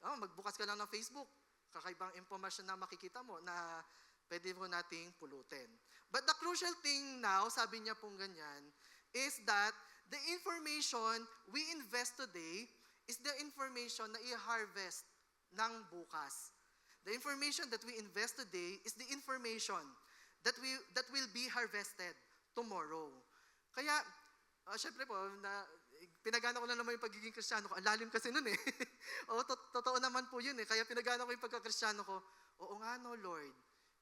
Magbukas ka lang ng Facebook. Kakaibang impormasyon na makikita mo na pwede mo nating pulutin. But the crucial thing now, sabi niya pong ganyan, is that the information we invest today is the information na i-harvest ng bukas. The information that we invest today is the information that will be harvested tomorrow. Kaya, syempre po, pinagana ko na naman yung pagiging Kristiyano ko. Ang lalim kasi nun eh. Totoo naman po yun eh. Kaya pinagana ko yung pagkakristyano ko. Oo nga no, Lord.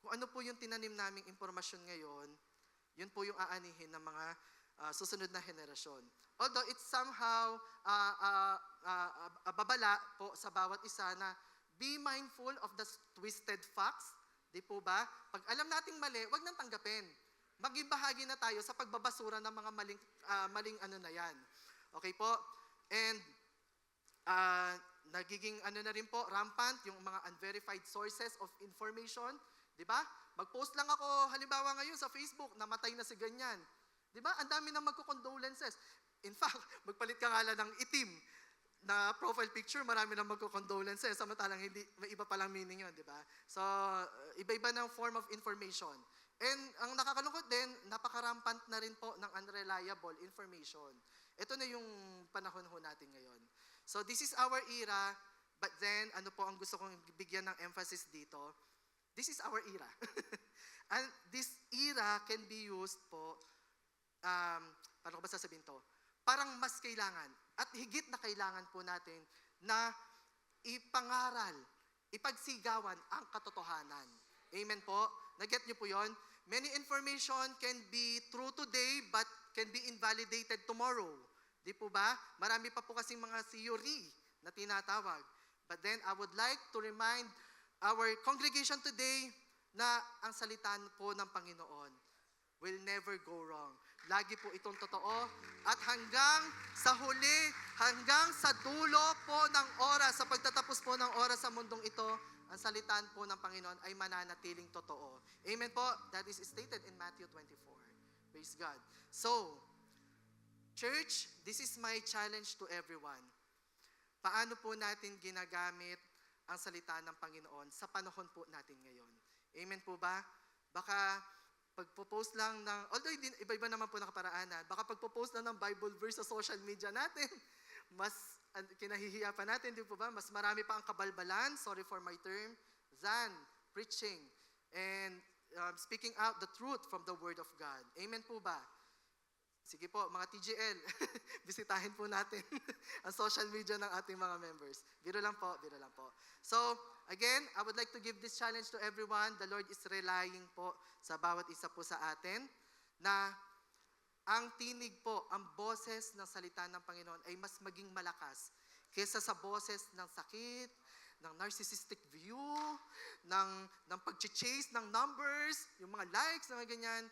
kung ano po yung tinanim naming impormasyon ngayon, yun po yung aanihin ng mga susunod na henerasyon. Although it's somehow babala po sa bawat isa na be mindful of the twisted facts. Di po ba? Pag alam nating mali, wag nang tanggapin. Maging bahagi na tayo sa pagbabasura ng mga maling ano na yan. Okay po? And nagiging ano na rin po, rampant yung mga unverified sources of information. Di ba? Mag-post lang ako, halimbawa ngayon sa Facebook, namatay na si ganyan. Di ba? Ang dami nang magko-condolences. In fact, magpalit ka nga lang ng itim na profile picture, marami nang magko-condolences. Samantalang hindi, may iba palang meaning yun, di ba? So, iba-iba ng form of information. And ang nakakalungkot din, napakarampant na rin po ng unreliable information. Ito na yung panahon ho natin ngayon. So, this is our era, but then, ano po ang gusto kong bigyan ng emphasis dito? This is our era. And this era can be used po, paano ko ba sasabihin to? Parang mas kailangan, at higit na kailangan po natin na ipangaral, ipagsigawan ang katotohanan. Amen po? Naget niyo po yon? Many information can be true today, but can be invalidated tomorrow. Di po ba? Marami pa po kasing mga theory na tinatawag. But then, I would like to remind our congregation today na ang salita po ng Panginoon will never go wrong. Lagi po itong totoo. At hanggang sa huli, hanggang sa dulo po ng oras, sa pagtatapos po ng oras sa mundong ito, ang salitaan po ng Panginoon ay mananatiling totoo. Amen po? That is stated in Matthew 24. Praise God. So, church, this is my challenge to everyone. Paano po natin ginagamit ang salita ng Panginoon sa panahon po natin ngayon? Amen po ba? Baka pagpo-post lang ng, although iba-iba naman po nakaparaanan, baka pagpo-post lang ng Bible verse sa social media natin, mas kinahihiya pa natin, di po ba? Mas marami pa ang kabalbalan, sorry for my term, than preaching and speaking out the truth from the Word of God. Amen po ba? Sige po, mga TGL, bisitahin po natin ang social media ng ating mga members. Biro lang po, biro lang po. So, again, I would like to give this challenge to everyone. The Lord is relying po sa bawat isa po sa atin na ang tinig po, ang boses ng salita ng Panginoon ay mas maging malakas kaysa sa boses ng sakit, ng narcissistic view, ng pag-chase ng numbers, yung mga likes, mga ganyan.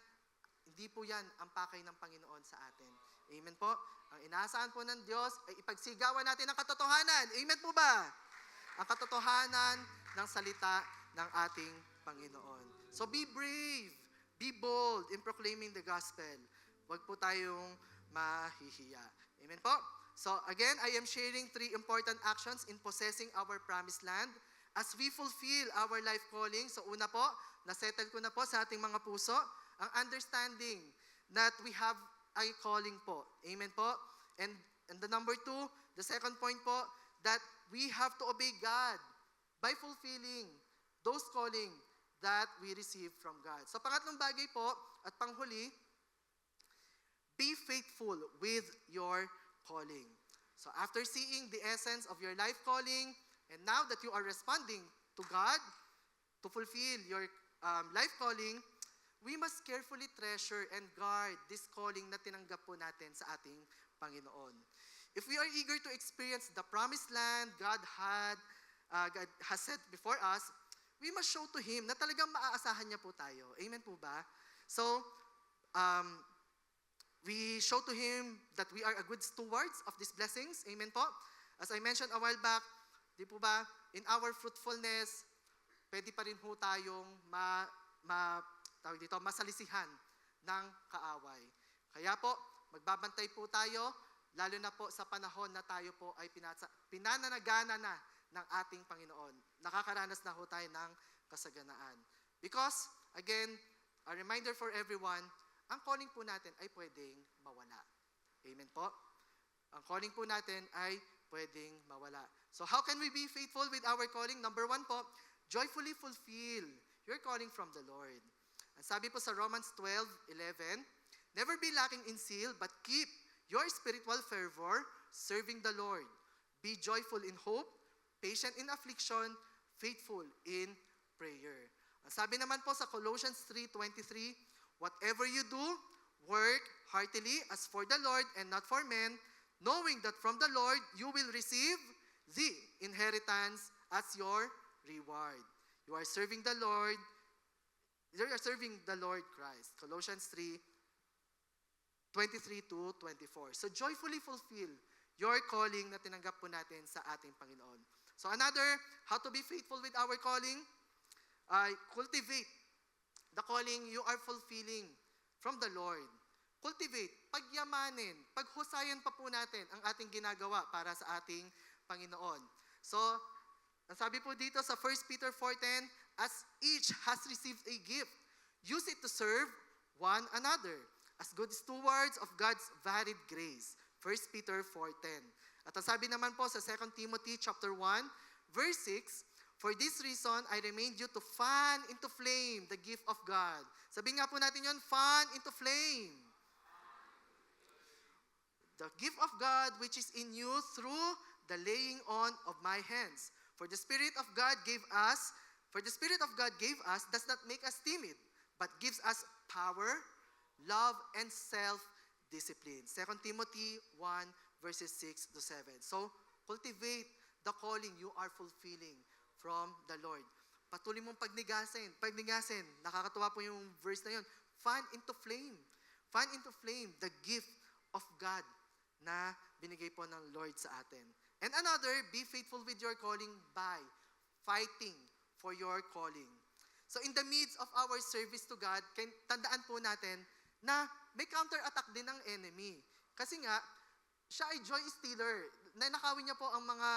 Hindi po yan ang pakay ng Panginoon sa atin. Amen po? Ang inaasahan po ng Diyos ay ipagsigawan natin ang katotohanan. Amen po ba? Ang katotohanan ng salita ng ating Panginoon. So be brave, be bold in proclaiming the gospel. Huwag po tayong mahihiya. Amen po? So again, I am sharing 3 important actions in possessing our promised land as we fulfill our life calling. So una po, nasettle ko na po sa ating mga puso ang understanding that we have a calling po. Amen po? And the number 2, the second point po, that we have to obey God by fulfilling those calling that we receive from God. So pangatlong bagay po, at panghuli, be faithful with your calling. So after seeing the essence of your life calling, and now that you are responding to God to fulfill your life calling, we must carefully treasure and guard this calling na tinanggap po natin sa ating Panginoon. If we are eager to experience the promised land God has set before us, we must show to Him na talagang maaasahan niya po tayo. Amen po ba? So, we show to Him that we are a good stewards of these blessings. Amen po? As I mentioned a while back, di po ba, in our fruitfulness, pwede pa rin po tayong masalisihan ng kaaway. Kaya po, magbabantay po tayo, lalo na po sa panahon na tayo po ay pinananagana na ng ating Panginoon. Nakakaranas na po tayo ng kasaganaan. Because, again, a reminder for everyone, ang calling po natin ay pwedeng mawala. Amen po? Ang calling po natin ay pwedeng mawala. So how can we be faithful with our calling? Number 1 po, joyfully fulfill your calling from the Lord. Ang sabi po sa Romans 12:11, never be lacking in zeal, but keep your spiritual fervor serving the Lord. Be joyful in hope, patient in affliction, faithful in prayer. Sabi naman po sa Colossians 3:23, whatever you do, work heartily as for the Lord and not for men, knowing that from the Lord you will receive the inheritance as your reward. You are serving the Lord. You are serving the Lord Christ. Colossians 3:23-24. So joyfully fulfill your calling na tinanggap po natin sa ating Panginoon. So another, how to be faithful with our calling? Cultivate the calling you are fulfilling from the Lord. Cultivate, pagyamanin, paghusayan pa po natin ang ating ginagawa para sa ating Panginoon. So, ang sabi po dito sa 1 Peter 4:10, as each has received a gift, use it to serve one another as good stewards of God's varied grace. 1 Peter 4:10. At ang sabi naman po sa 2 Timothy chapter 1, verse 6, for this reason, I remind you to fan into flame the gift of God. Sabi nga po natin yun, fan into flame. The gift of God which is in you through the laying on of my hands. For the Spirit of God gave us does not make us timid, but gives us power, love, and self-discipline. 2 Timothy 1, verses 6-7. So, cultivate the calling you are fulfilling from the Lord. Patuloy mong pagnigasin. Nakakatuwa po yung verse na yun. Fan into flame. Fan into flame the gift of God na binigay po ng Lord sa atin. And another, be faithful with your calling by fighting for your calling. So in the midst of our service to God, tandaan po natin na may counter-attack din ng enemy. Kasi nga, siya ay joy stealer. Nanakawin niya po ang mga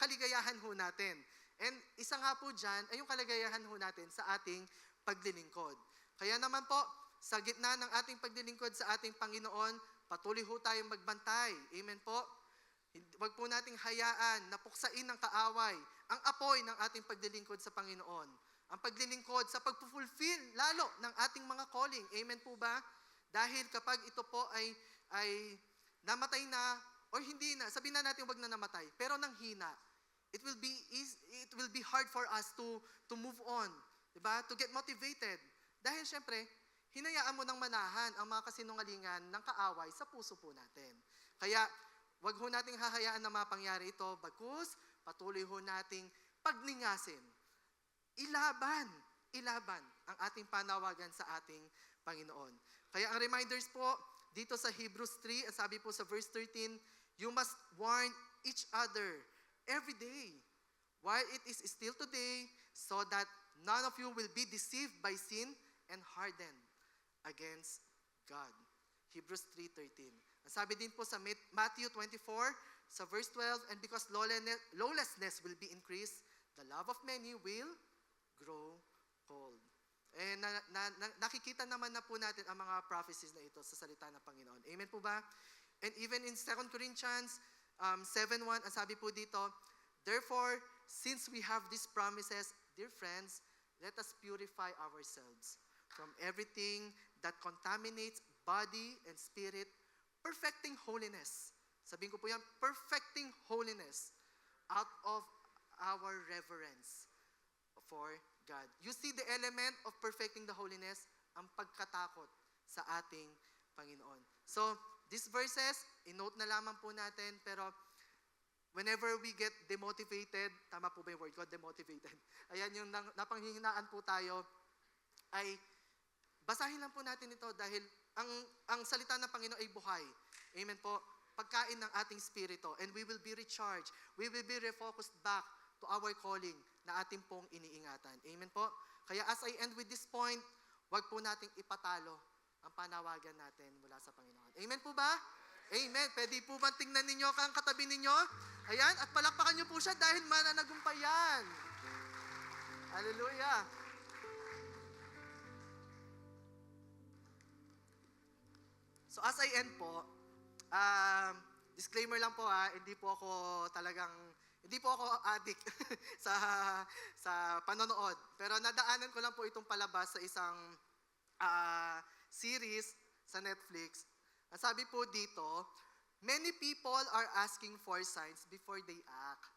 kaligayahan ho natin. And isa nga po dyan ay yung kaligayahan ho natin sa ating paglilingkod. Kaya naman po, sa gitna ng ating paglilingkod sa ating Panginoon, patuloy ho tayong magbantay. Amen po? Huwag po nating hayaan na puksain ng kaaway ang apoy ng ating paglilingkod sa Panginoon. Ang paglilingkod sa pagpufulfill lalo ng ating mga calling. Amen po ba? Dahil kapag ito po ay namatay na o hindi na, sabihin na natin wag na namatay, pero nanghina, it will be hard for us to move on, 'di ba? To get motivated. Dahil syempre, hinayaan mo nang manahan ang mga kasinungalingan ng kaaway sa puso po natin. Kaya, wag ho nating hahayaan na mapangyari ito, bagkus patuloy ho nating pagningasin. Ilaban ang ating panawagan sa ating Panginoon. Kaya ang reminders po, dito sa Hebrews 3, ang sabi po sa verse 13, you must warn each other every day, while it is still today, so that none of you will be deceived by sin and hardened against God. Hebrews 3:13. Ang sabi din po sa Matthew 24, sa verse 12, and because lawlessness will be increased, the love of many will grow cold. And nakikita naman na po natin ang mga prophecies na ito sa salita ng Panginoon. Amen po ba? And even in 2 Corinthians 7:1, ang sabi po dito, therefore, since we have these promises, dear friends, let us purify ourselves from everything that contaminates body and spirit, perfecting holiness. Sabihin ko po yan, perfecting holiness out of our reverence for God. You see the element of perfecting the holiness, ang pagkatakot sa ating Panginoon. So, these verses, in-note na lamang po natin, pero whenever we get demotivated, tama po ba yung word ko, demotivated? Ayan yung napanghihinaan po tayo, ay basahin lang po natin ito dahil ang salita ng Panginoon ay buhay. Amen po. Pagkain ng ating spirito, and we will be recharged. We will be refocused back to our calling na ating pong iniingatan. Amen po? Kaya as I end with this point, wag po nating ipatalo ang panawagan natin mula sa Panginoon. Amen po ba? Amen. Pwede po ba tingnan ninyo ang katabi ninyo? Ayan, at palakpakan nyo po siya dahil mananagumpay yan. Hallelujah. So as I end po, disclaimer lang po hindi po ako addict sa panonood. Pero nadaanan ko lang po itong palabas sa isang series sa Netflix. Ang sabi po dito, many people are asking for signs before they act.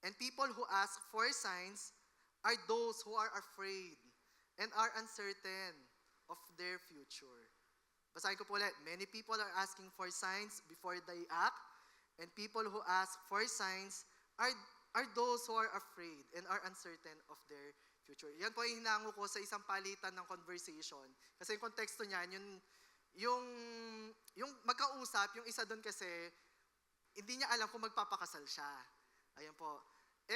And people who ask for signs are those who are afraid and are uncertain of their future. Basahin ko po ulit. Many people are asking for signs before they act, and people who ask for signs are those who are afraid and are uncertain of their future. Yan po ay hinango ko sa isang palitan ng conversation. Kasi yung konteksto niyan, yung magkausap, yung isa doon kasi, hindi niya alam kung magpapakasal siya. Ayun po.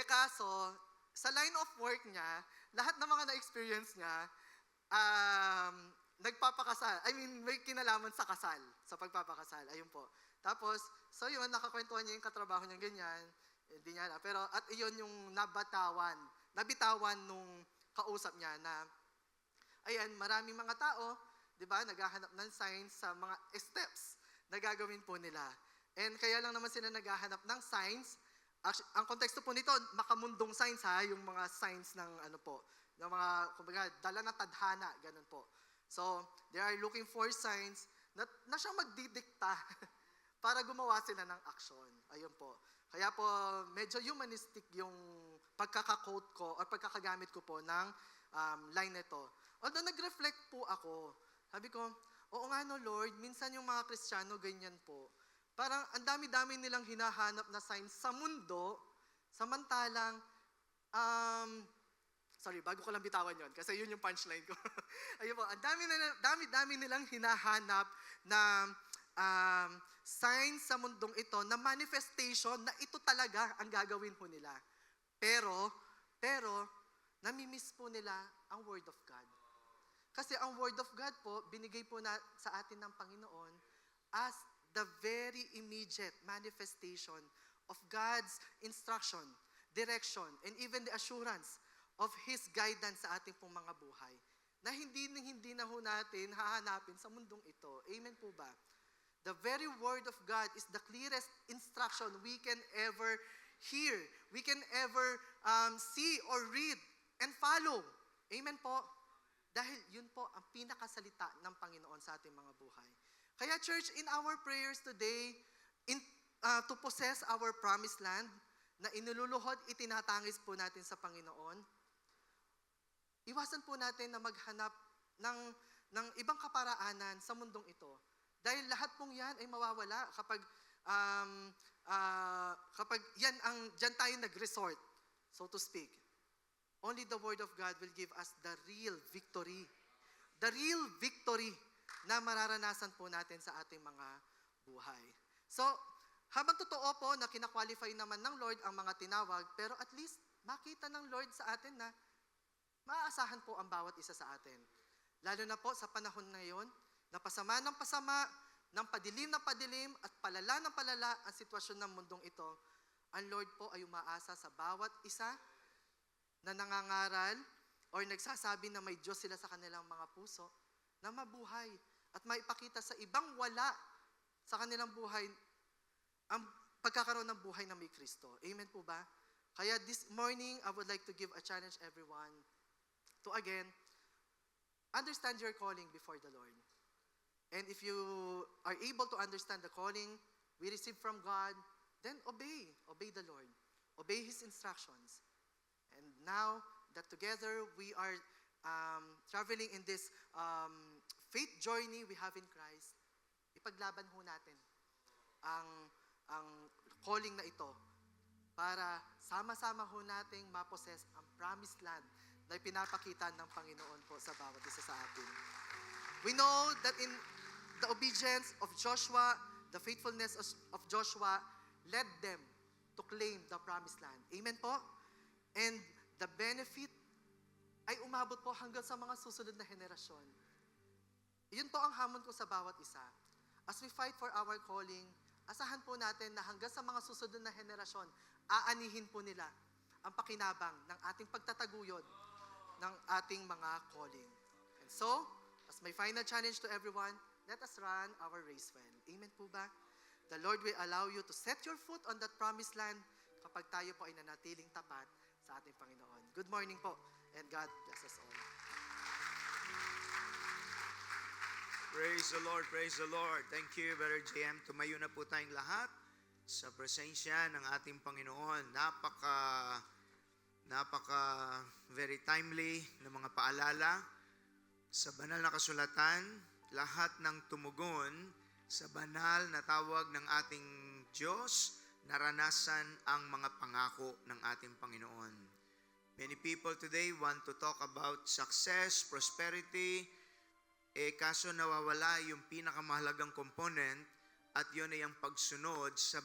Kaso, sa line of work niya, lahat ng mga na-experience niya, nagpapakasal. I mean, may kinalaman sa kasal, sa pagpapakasal. Ayun po. Tapos, so yun, nakakwentuhan niya yung katrabaho niya ganyan. Hindi niya alam. Pero, at iyon yung nabitawan nung kausap niya na, ayan, maraming mga tao, di ba, naghahanap ng signs sa mga steps na gagawin po nila. And kaya lang naman sila naghahanap ng signs. Actually, ang konteksto po nito, makamundong signs ha, yung mga signs ng ano po, ng mga, kumbaga, dala na tadhana, ganun po. So, they are looking for signs na siyang magdidikta para gumawa sila ng aksyon. Ayun po. Kaya po, medyo humanistic yung pagkaka-quote ko or pagkakagamit ko po ng line nito. Although nag-reflect po ako, sabi ko, oo nga no Lord, minsan yung mga Kristiyano ganyan po. Parang ang dami-dami nilang hinahanap na signs sa mundo, samantalang, sorry, bago ko lang bitawan yon kasi yun yung punchline ko. Ayun po, ang dami-dami nilang hinahanap na signs sa mundong ito na manifestation na ito talaga ang gagawin po nila. Pero, namimiss po nila ang Word of God. Kasi ang Word of God po, binigay po sa atin ng Panginoon as the very immediate manifestation of God's instruction, direction, and even the assurance of His guidance sa ating pong mga buhay. Na hindi na ho natin hahanapin sa mundong ito. Amen po ba? The very Word of God is the clearest instruction we can ever hear, we can ever see or read and follow. Amen po? Dahil yun po ang pinakasalita ng Panginoon sa ating mga buhay. Kaya church, in our prayers today, to possess our promised land, na inululuhod, itinatangis po natin sa Panginoon, iwasan po natin na maghanap ng ibang kaparaanan sa mundong ito. Dahil lahat pong yan ay mawawala kapag diyan tayo nag-resort, so to speak. Only the Word of God will give us the real victory. The real victory na mararanasan po natin sa ating mga buhay. So, habang totoo po na kina-qualify naman ng Lord ang mga tinawag, pero at least makita ng Lord sa atin na maaasahan po ang bawat isa sa atin. Lalo na po sa panahon ngayon, na pasama ng pasama, ng padilim na padilim, at palala ng palala ang sitwasyon ng mundong ito, ang Lord po ay umaasa sa bawat isa na nangangaral or nagsasabi na may Diyos sila sa kanilang mga puso, na mabuhay at maipakita sa ibang wala sa kanilang buhay ang pagkakaroon ng buhay na may Kristo. Amen po ba? Kaya this morning, I would like to give a challenge everyone to again, understand your calling before the Lord. And if you are able to understand the calling we receive from God, then obey the Lord. Obey His instructions. And now that together we are traveling in this faith journey we have in Christ, ipaglaban ho natin ang calling na ito para sama-sama ho nating mapossess ang promised land na ipinapakita ng Panginoon po sa bawat isa sa atin. We know that in the obedience of Joshua, the faithfulness of Joshua led them to claim the promised land. Amen po? And the benefit ay umabot po hanggang sa mga susunod na henerasyon. Yun po ang hamon ko sa bawat isa. As we fight for our calling, asahan po natin na hanggang sa mga susunod na henerasyon, aanihin po nila ang pakinabang ng ating pagtataguyod ng ating mga calling. And so, as my final challenge to everyone, let us run our race well. Amen po ba? The Lord will allow you to set your foot on that promised land kapag tayo po ay nanatiling tapat sa ating Panginoon. Good morning po, and God bless us all. Praise the Lord, praise the Lord. Thank you, Brother JM. Tumayo na po tayong lahat sa presensya ng ating Panginoon. napaka very timely na mga paalala sa banal na kasulatan, lahat ng tumugon sa banal na tawag ng ating Diyos, naranasan ang mga pangako ng ating Panginoon. Many people today want to talk about success, prosperity, kaso nawawala yung pinakamahalagang component at yun ay ang pagsunod sa